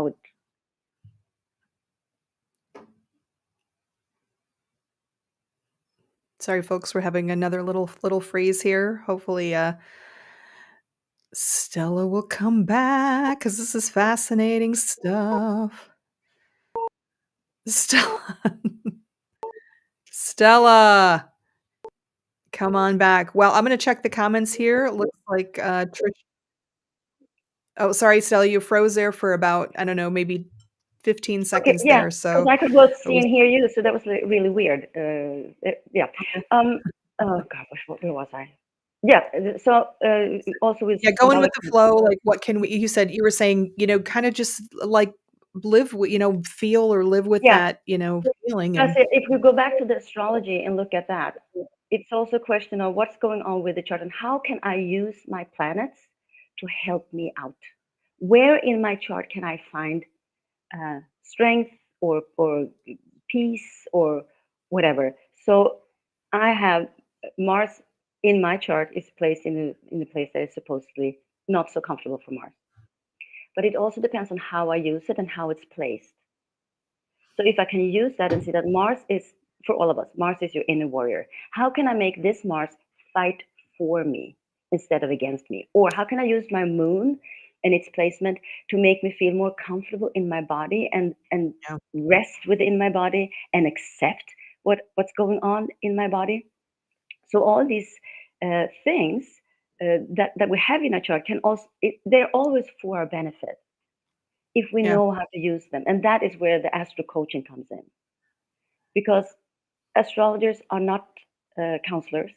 B: it.
A: Sorry, folks, we're having another little freeze here. Hopefully, Stella will come back because this is fascinating stuff. Stella, Stella, come on back. Well, I'm gonna check the comments here. It looks like Trish. Oh, sorry, Stella, you froze there for about I don't know, maybe 15
B: Okay,
A: seconds
B: yeah,
A: there.
B: because
A: So
B: I could both
A: are
B: see
A: we?
B: and hear you, so that was really weird. Yeah.
A: Okay.
B: Oh God, where was I? Yeah. So also with
A: Yeah, going with the
B: symbology.
A: flow, like, what can we you said you were saying, kinda just, like, live with feel or live with
B: Yeah.
A: that, feeling
B: Because
A: and
B: if we go back to the astrology and look at that, it's also a question of what's going on with the chart and how can I use my planets to help me out? Where in my chart can I find strength or peace or whatever? So I have Mars in my chart is placed in the place that is supposedly not so comfortable for Mars. But it also depends on how I use it and how it's placed. So if I can use that and see that Mars is, for all of us, Mars is your inner warrior. How can I make this Mars fight for me instead of against me? Or how can I use my moon and its placement to make me feel more comfortable in my body and
A: yeah.
B: rest within my body and accept what's going on in my body? So all these things that we have in our chart can also they're always for our benefit if we
A: Yeah.
B: know how to use them, and that is where the astro coaching comes in, because astrologers are not counselors.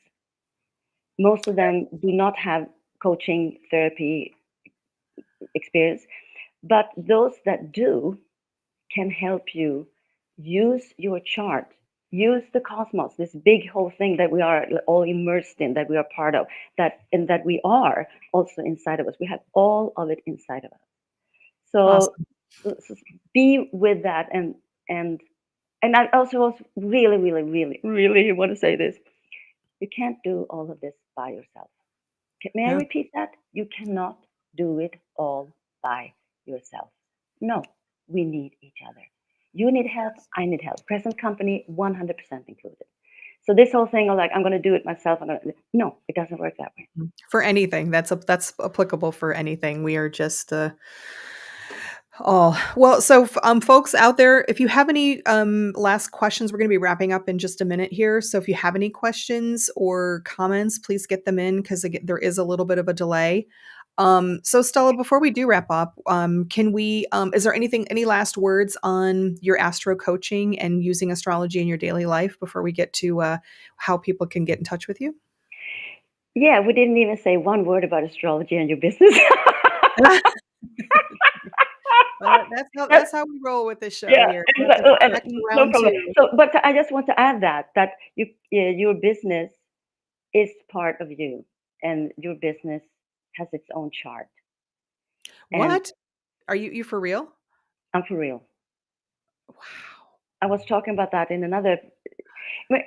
B: Most of them do not have coaching therapy experience, but those that do can help you use your chart, use the cosmos, this big whole thing that we are all immersed in, that we are part of, that and that we are also inside of us. We have all of it inside of us. So,
A: Awesome.
B: so be with that, and I also really, really, really, really want to say this: you can't do all of this by yourself. May I
A: Yeah.
B: repeat that? You cannot do it all by yourself. No, we need each other. You need help, I need help. Present company, 100% included. So this whole thing of like, I'm going to do it myself, no, it doesn't work that way.
A: For anything, that's applicable for anything. We are just, oh, well, so, folks out there, if you have any, last questions, we're gonna be wrapping up in just a minute here. So if you have any questions or comments, please get them in because there is a little bit of a delay. So Stella, before we do wrap up, can we, is there any last words on your astro coaching and using astrology in your daily life before we get to, how people can get in touch with you?
B: Yeah, we didn't even say one word about astrology and your business.
A: Well, that's how we roll with this show
B: Yeah,
A: here. This is
B: and
A: back to
B: no
A: round
B: problem.
A: 2.
B: So, but I just want to add that your business is part of you, and your business has its own chart. And
A: What? Are you for real?
B: I'm for real.
A: Wow.
B: I was talking about that in another.
A: I'm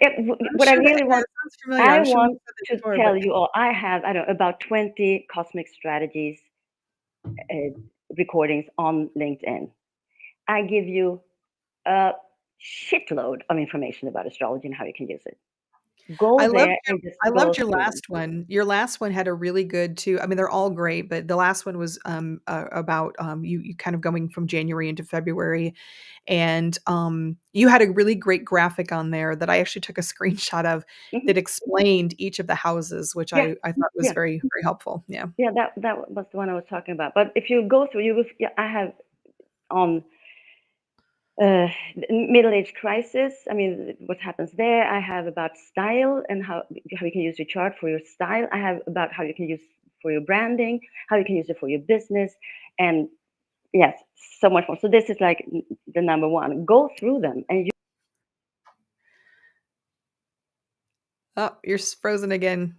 B: What I
A: sure that
B: really
A: yeah,
B: want,
A: that sounds familiar.
B: I
A: I'm sure you
B: want
A: said this
B: to
A: before, but
B: tell you all. I don't know, about 20 cosmic strategies recordings on LinkedIn. I give you a shitload of information about astrology and how you can use it.
A: I
B: Go
A: loved
B: there
A: your
B: and just
A: I
B: go
A: loved your
B: through them.
A: last one. Your last one had a really good too I mean, they're all great, but the last one was, about, you kind of going from January into February, and, you had a really great graphic on there that I actually took a screenshot of
B: Hmm.
A: that explained each of the houses, which
B: Yeah,
A: I thought was
B: yeah,
A: very, very helpful. Yeah.
B: yeah. That was the one I was talking about. But if you go through, you will. Yeah, I have on uh, middle age crisis. I mean, what happens there? I have about style and how you can use your chart for your style. I have about how you can use for your branding, how you can use it for your business, and yes, so much more. So this is like the number one. Go through them, and you
A: Oh, you're frozen again.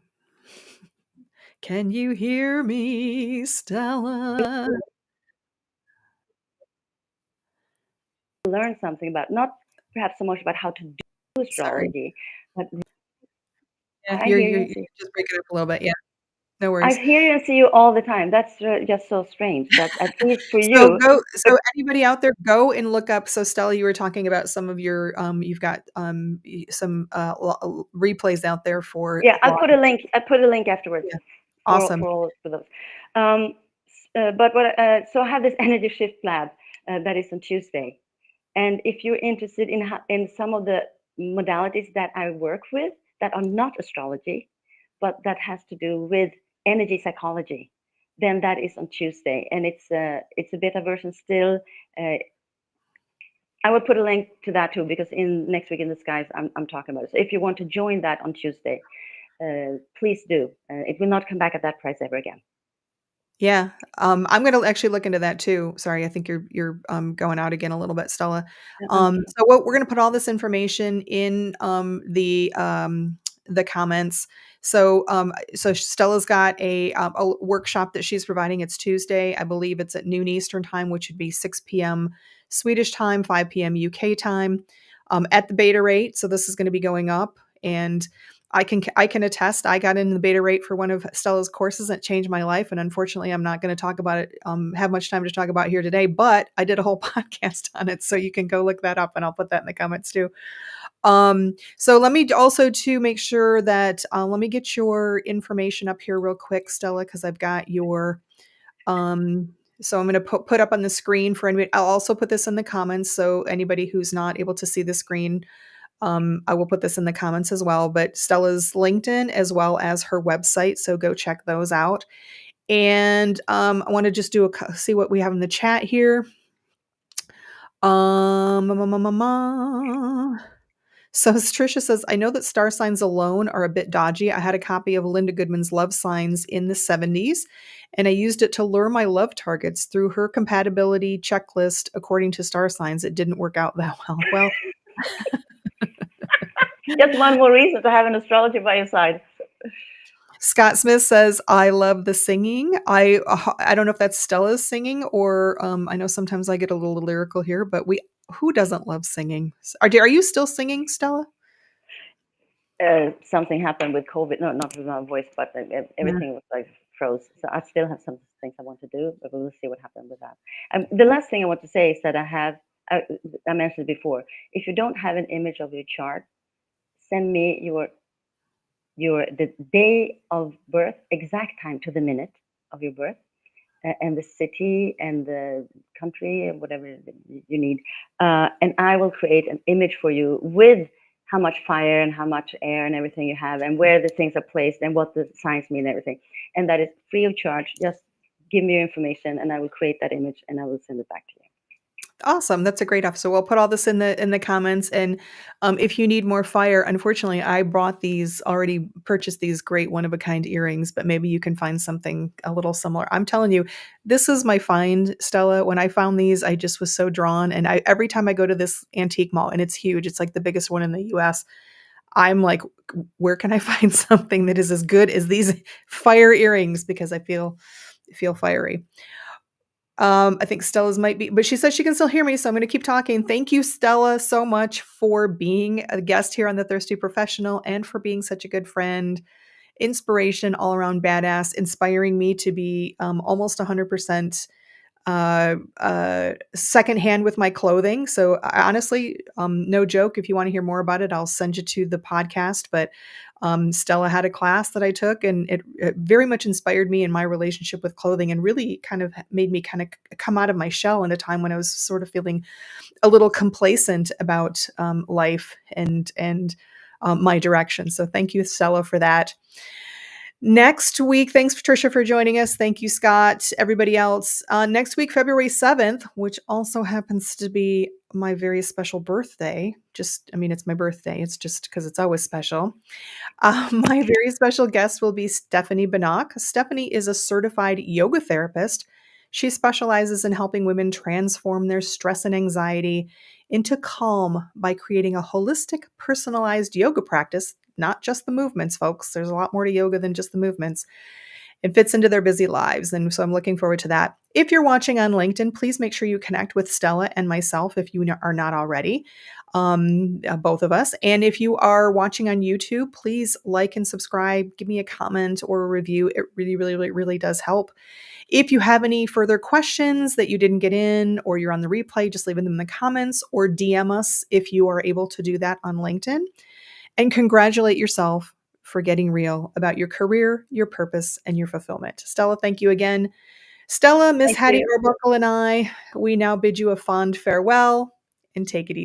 A: Can you hear me, Stella?
B: learn something about not perhaps so much about how to do
A: Sorry.
B: astrology, but
A: Yeah,
B: I
A: you're
B: hear
A: you're
B: you and
A: you're
B: see.
A: just breaking up a little bit. Yeah, no
B: I
A: worries.
B: hear you and see you all the time. That's just so strange. But at least for
A: So
B: you,
A: go so anybody out there, go and look up so Stella, you were talking about some of your, you've got, some, replays out there for
B: yeah, I'll
A: law.
B: put a link. I put a link afterwards
A: Yeah, awesome.
B: for all for those. But so I have this energy shift lab that is on Tuesday, and if you're interested in in some of the modalities that I work with that are not astrology, but that has to do with energy psychology, then that is on Tuesday, and it's a beta version still. Uh, I will put a link to that too because in next week in the skies I'm talking about it. So if you want to join that on Tuesday, please do. It will not come back at that price ever again.
A: Yeah, I'm gonna actually look into that too. Sorry, I think you're, going out again a little bit, Stella.
B: I'm
A: So what we're gonna put all this information in, the comments. So, so Stella's got a workshop that she's providing. It's Tuesday. I believe it's at noon Eastern time, which would be 6 PM Swedish time, 5 PM UK time, at the beta rate. So this is gonna be going up, and I can attest. I got in the beta rate for one of Stella's courses that changed my life, and unfortunately, I'm not going to talk about it. Have much time to talk about here today, but I did a whole podcast on it, so you can go look that up, and I'll put that in the comments too. So let me also to make sure that let me get your information up here real quick, Stella, because I've got your so I'm going to put up on the screen for anybody. I'll also put this in the comments so anybody who's not able to see the screen I will put this in the comments as well, but Stella's LinkedIn as well as her website. So go check those out. And I want to just see what we have in the chat here. So Tricia says, I know that star signs alone are a bit dodgy. I had a copy of Linda Goodman's Love Signs in the 70s, and I used it to lure my love targets through her compatibility checklist according to star signs. It didn't work out that well. Well,
B: Just one more reason to have an astrologer by your side.
A: Scott Smith says, I love the singing. I don't know if that's Stella's singing or I know sometimes I get a little lyrical here, but who doesn't love singing? Are you still singing, Stella?
B: Something happened with COVID. No, not with my voice, but everything was like froze. So I still have some things I want to do, but we'll see what happened with that. The last thing I want to say is that I mentioned before, if you don't have an image of your chart, send me the day of birth, exact time to the minute of your birth, and the city and the country, whatever you need, and I will create an image for you with how much fire and how much air and everything you have, and where the things are placed and what the signs mean and everything. And that is free of charge. Just give me your information and I will create that image and I will send it back to you.
A: Awesome. That's a great offer. So we'll put all this in the comments. And if you need more fire, unfortunately, I already purchased these great one of a kind earrings, but maybe you can find something a little similar. I'm telling you, this is my find, Stella. When I found these, I just was so drawn. And every time I go to this antique mall, and it's huge, it's like the biggest one in the US, I'm like, where can I find something that is as good as these fire earrings? Because I feel fiery. I think Stella's might be, but she says she can still hear me, so I'm going to keep talking. Thank you, Stella, so much for being a guest here on The Thirsty Professional and for being such a good friend, inspiration, all around badass, inspiring me to be almost 100% secondhand with my clothing. So honestly, no joke. If you want to hear more about it, I'll send you to the podcast. But Stella had a class that I took, and it very much inspired me in my relationship with clothing, and really kind of made me kind of come out of my shell in a time when I was sort of feeling a little complacent about life and my direction. So thank you, Stella, for that. Next week, thanks, Patricia, for joining us. Thank you, Scott, everybody else. Next week, February 7th, which also happens to be my very special birthday. It's my birthday. It's just because it's always special. My very special guest will be Stephanie Banach. Stephanie is a certified yoga therapist. She specializes in helping women transform their stress and anxiety into calm by creating a holistic, personalized yoga practice. Not just the movements, folks. There's a lot more to yoga than just the movements. It fits into their busy lives. And so I'm looking forward to that. If you're watching on LinkedIn, please make sure you connect with Stella and myself if you are not already, both of us. And if you are watching on YouTube, please like and subscribe, give me a comment or a review. It really, really, really, really does help. If you have any further questions that you didn't get in or you're on the replay, just leave them in the comments or DM us if you are able to do that on LinkedIn. And congratulate yourself for getting real about your career, your purpose, and your fulfillment. Stella, thank you again. Stella, Miss Hattie Arbuckle, and I, we now bid you a fond farewell and take it easy.